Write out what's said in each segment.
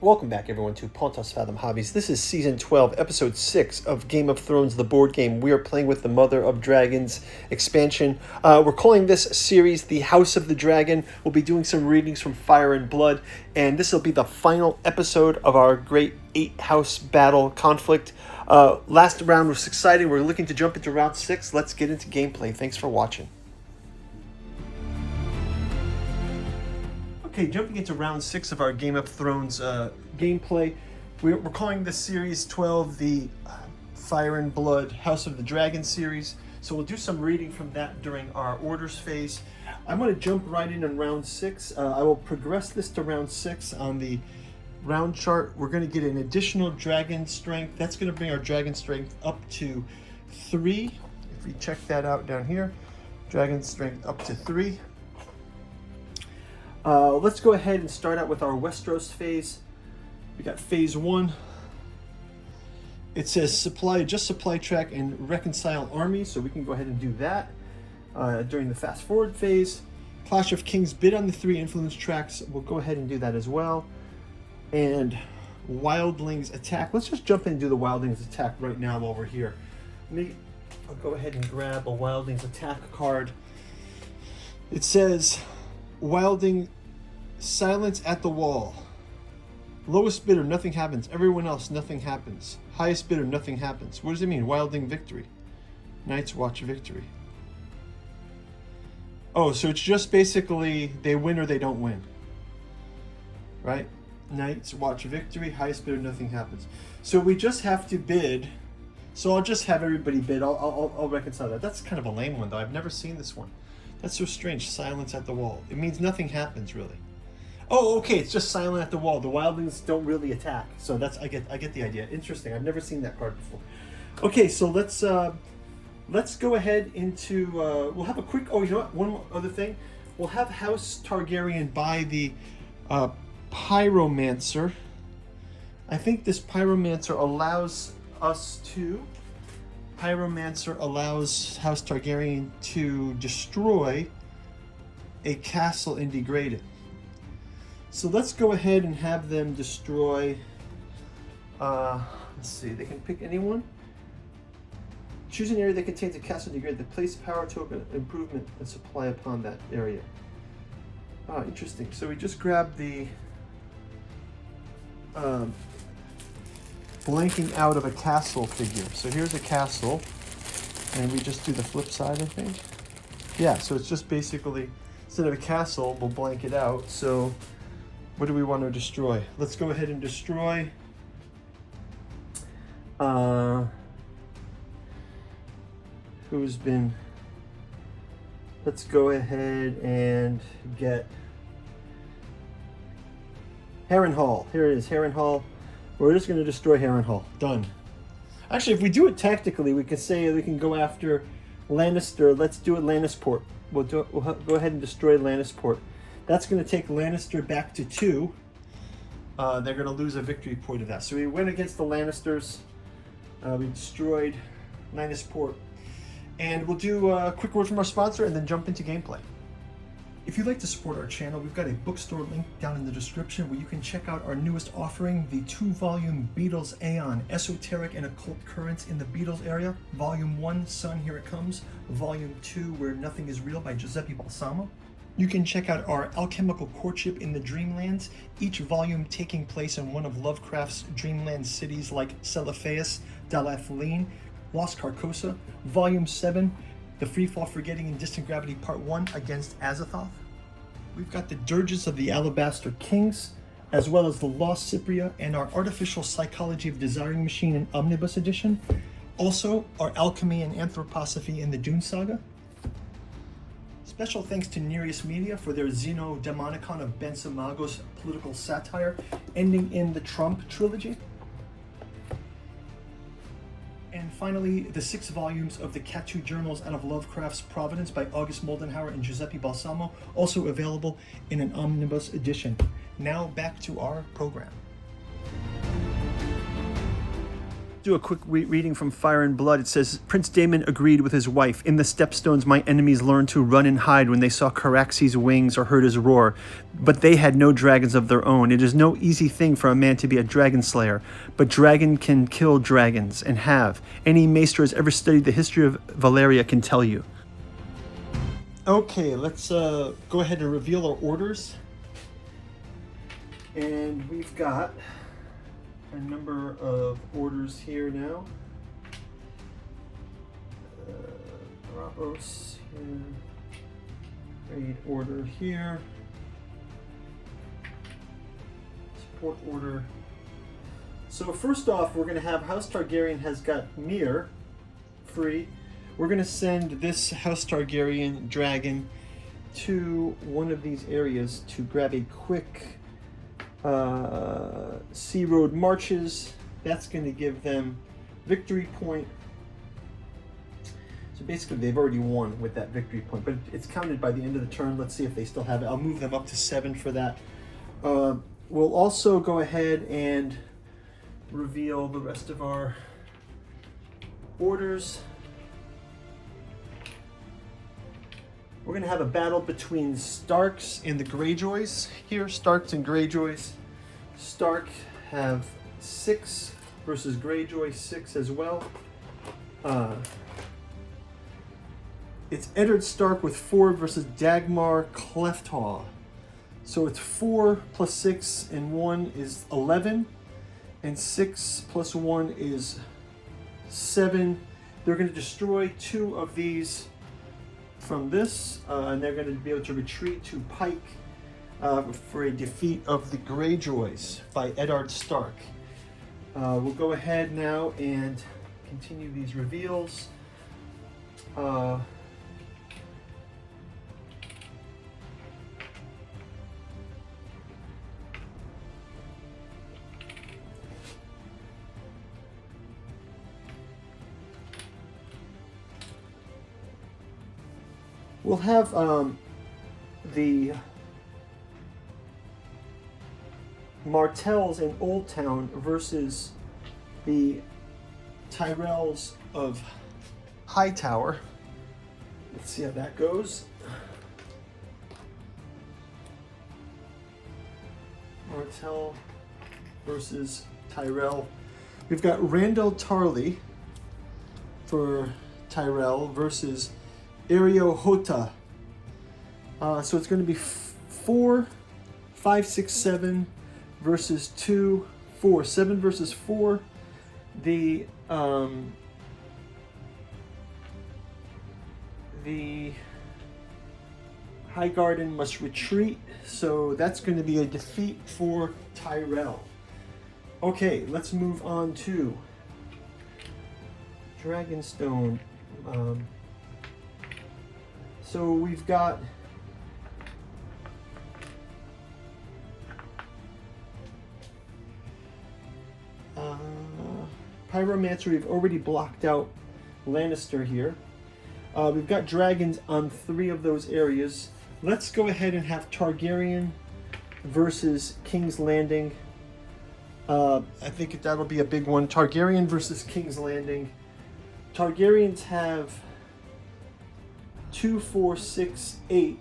Welcome back, everyone, to Pontos Fathom Hobbies. This is Season 12, Episode 6 of Game of Thrones, the board game. We are playing with the Mother of Dragons expansion. We're calling this series the House of the Dragon. We'll be doing some readings from Fire and Blood, and this will be the final episode of our great 8-house battle conflict. Last round was exciting. We're looking to jump into round 6. Let's get into gameplay. Thanks for watching. Okay, jumping into round 6 of our Game of Thrones gameplay. We're calling this series 12 the Fire and Blood House of the Dragon series. So we'll do some reading from that during our orders phase. I'm going to jump right in on round 6. I will progress this to round 6 on the round chart. We're going to get an additional dragon strength. That's going to bring our dragon strength up to 3. If we check that out down here, dragon strength up to 3. Let's go ahead and start out with our Westeros phase. We got phase 1. It says supply track and reconcile armies, so we can go ahead and do that during the fast forward phase. Clash of Kings bid on the 3 influence tracks. We'll go ahead and do that as well. And Wildlings attack. Let's just jump in and do the Wildlings attack right now while we're here. I'll go ahead and grab a Wildlings attack card. It says Wilding silence at the wall. Lowest bidder, nothing happens. Everyone else, nothing happens. Highest bidder, nothing happens. What does it mean? Wilding victory. Knights watch victory. Oh, so it's just basically they win or they don't win. Right? Knights watch victory. Highest bidder, nothing happens. So we just have to bid. So I'll just have everybody bid. I'll reconcile that. That's kind of a lame one, though. I've never seen this one. That's so strange. Silence at the wall. It means nothing happens, really. Oh, okay. It's just silent at the wall. The Wildlings don't really attack. So that's I get the idea. Interesting. I've never seen that card before. Okay, so let's go ahead into. We'll have a quick. Oh, you know what? One other thing. We'll have House Targaryen buy the Pyromancer. I think this Pyromancer allows us to. Pyromancer allows House Targaryen to destroy a castle and degrade it. So let's go ahead and have them destroy, let's see, they can pick anyone. Choose an area that contains a castle and degrade it. Place power token, improvement, and supply upon that area. Ah, interesting. So we just grab the blanking out of a castle figure. So here's a castle, and we just do the flip side, I think. Yeah, so it's just basically, instead of a castle, we'll blank it out. So what do we want to destroy? Let's go ahead and destroy let's go ahead and get Harrenhal. Here it is, Harrenhal. We're just going to destroy Harrenhal. Done. Actually, if we do it tactically, we can say we can go after Lannister. Let's do it Lannisport. We'll go ahead and destroy Lannisport. That's going to take Lannister back to 2. They're going to lose a victory point of that. So we went against the Lannisters. We destroyed Lannisport. And we'll do a quick word from our sponsor and then jump into gameplay. If you'd like to support our channel, we've got a bookstore link down in the description where you can check out our newest offering, the 2-volume Beatles Aeon, Esoteric and Occult Currents in the Beatles area. Volume 1, Sun, Here It Comes. Volume 2, Where Nothing Is Real by Giuseppe Balsamo. You can check out our Alchemical Courtship in the Dreamlands, each volume taking place in one of Lovecraft's dreamland cities like Celophaeus, Dalathaline, Lost Carcosa. Volume 7, The Freefall, Forgetting, and Distant Gravity Part 1 against Azathoth. We've got the Dirges of the Alabaster Kings, as well as the Lost Cypria and our Artificial Psychology of Desiring Machine and Omnibus Edition. Also, our Alchemy and Anthroposophy in the Dune Saga. Special thanks to Nereus Media for their Xenodemonicon of Bensamagos political satire, ending in the Trump trilogy. And finally, the 6 volumes of the Katu Journals out of Lovecraft's Providence by August Moldenhauer and Giuseppe Balsamo, also available in an omnibus edition. Now back to our program. do a quick reading from Fire and Blood. It says, Prince Daemon agreed with his wife. In the stepstones, my enemies learned to run and hide when they saw Caraxes' wings or heard his roar. But they had no dragons of their own. It is no easy thing for a man to be a dragon slayer. But dragon can kill dragons, and have. Any maester who has ever studied the history of Valeria can tell you. Okay, let's go ahead and reveal our orders. And we've got a number of orders here now. Brabos here. Raid order here. Support order. So first off, we're going to have House Targaryen has got Mir free. We're going to send this House Targaryen dragon to one of these areas to grab a quick sea road marches. That's going to give them victory point. So basically they've already won with that victory point, but it's counted by the end of the turn. Let's see if they still have it. I'll move them up to 7 for that. We'll also go ahead and reveal the rest of our orders. We're going to have a battle between Starks and the Greyjoys here. Starks and Greyjoys. Stark have 6 versus Greyjoy 6 as well. It's Eddard Stark with 4 versus Dagmar Clefthaw. So it's 4 plus 6 and 1 is 11. And 6 plus 1 is 7. They're going to destroy 2 of these from this, and they're going to be able to retreat to Pike for a defeat of the Greyjoys by Eddard Stark. We'll go ahead now and continue these reveals. We'll have the Martells in Old Town versus the Tyrells of Hightower. Let's see how that goes. Martell versus Tyrell. We've got Randall Tarley for Tyrell versus Ario Hota. So it's going to be 4, 5, 6, 7 versus 2, 4. 7 versus 4. The Highgarden must retreat, so that's going to be a defeat for Tyrell. Okay, let's move on to Dragonstone. So we've got Pyromancer. We've already blocked out Lannister here. We've got dragons on 3 of those areas. Let's go ahead and have Targaryen versus King's Landing. I think that'll be a big one. Targaryen versus King's Landing. Targaryens have 2, 4, 6, 8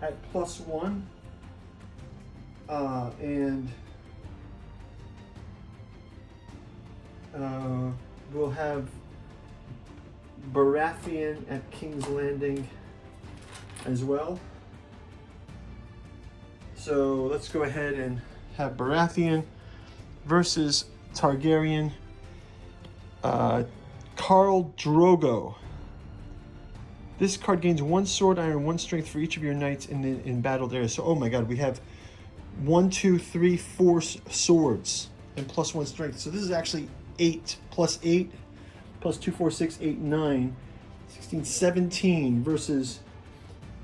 at +1. And we'll have Baratheon at King's Landing as well. So let's go ahead and have Baratheon versus Targaryen. Khal Drogo. This card gains 1 sword iron, 1 strength for each of your knights in battled areas. So, oh my god, we have 1, 2, 3, 4 swords and +1 strength. So this is actually 8 plus 8 plus 2, 4, 6, 8, 9, 16, 17 versus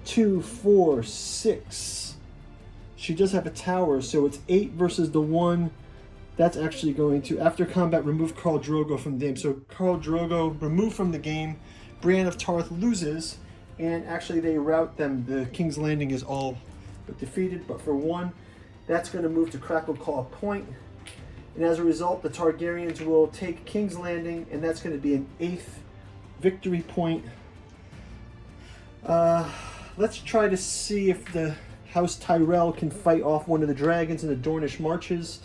2, 4, 6. She does have a tower, so it's 8 versus the 1. That's actually going to, after combat, remove Khal Drogo from the game. So Khal Drogo removed from the game. Brienne of Tarth loses, and actually they rout them. The King's Landing is all but defeated, but for 1, that's going to move to Crackle Claw Point. And as a result, the Targaryens will take King's Landing, and that's going to be an 8th victory point. Let's try to see if the House Tyrell can fight off one of the dragons in the Dornish Marches.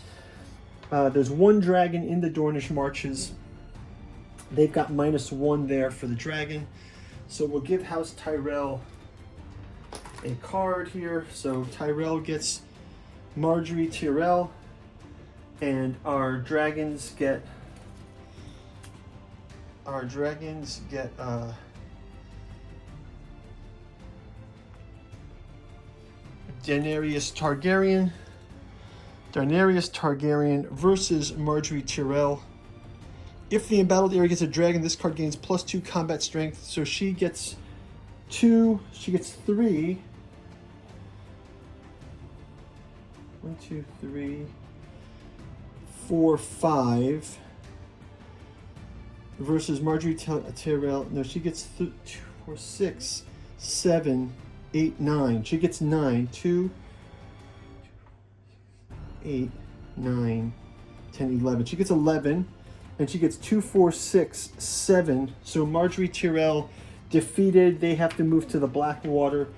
There's one dragon in the Dornish Marches. They've got -1 there for the dragon. So we'll give House Tyrell a card here. So Tyrell gets Marjorie Tyrell, and our dragons get Daenerys Targaryen versus Marjorie Tyrell. If the embattled area gets a dragon, this card gains +2 combat strength. So she gets 2, she gets 3. 1, 2, 3, 4, 5. Versus Marjorie Tyrell. No, she gets 2, 4, 6, 7, 8, 9. She gets 9. 2, 8, 9, 10, 11. She gets 11. And she gets 2, 4, 6, 7. So Marjorie Tyrell defeated. They have to move to the Blackwater.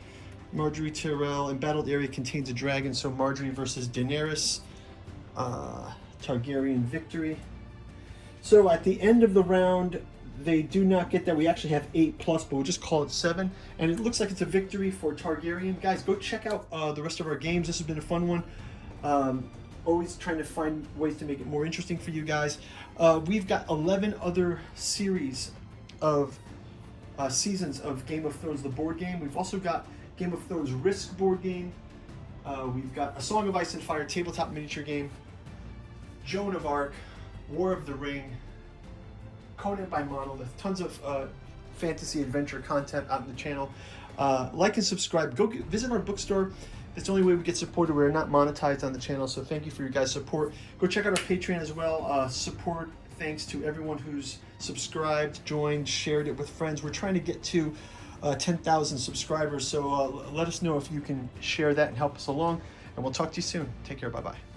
Marjorie Tyrell, embattled area contains a dragon. So Marjorie versus Daenerys. Targaryen victory. So at the end of the round, they do not get that. We actually have 8+, but we'll just call it 7. And it looks like it's a victory for Targaryen. Guys, go check out the rest of our games. This has been a fun one. Always trying to find ways to make it more interesting for you guys. We've got 11 other series of seasons of Game of Thrones, the board game. We've also got Game of Thrones Risk board game. We've got A Song of Ice and Fire tabletop miniature game. Joan of Arc, War of the Ring, Conan by Monolith. Tons of fantasy adventure content out on the channel. Like and subscribe. Go visit our bookstore. It's the only way we get supported. We're not monetized on the channel, so thank you for your guys' support. Go check out our Patreon as well. Support, thanks to everyone who's subscribed, joined, shared it with friends. We're trying to get to 10,000 subscribers, so let us know if you can share that and help us along. And we'll talk to you soon. Take care. Bye-bye.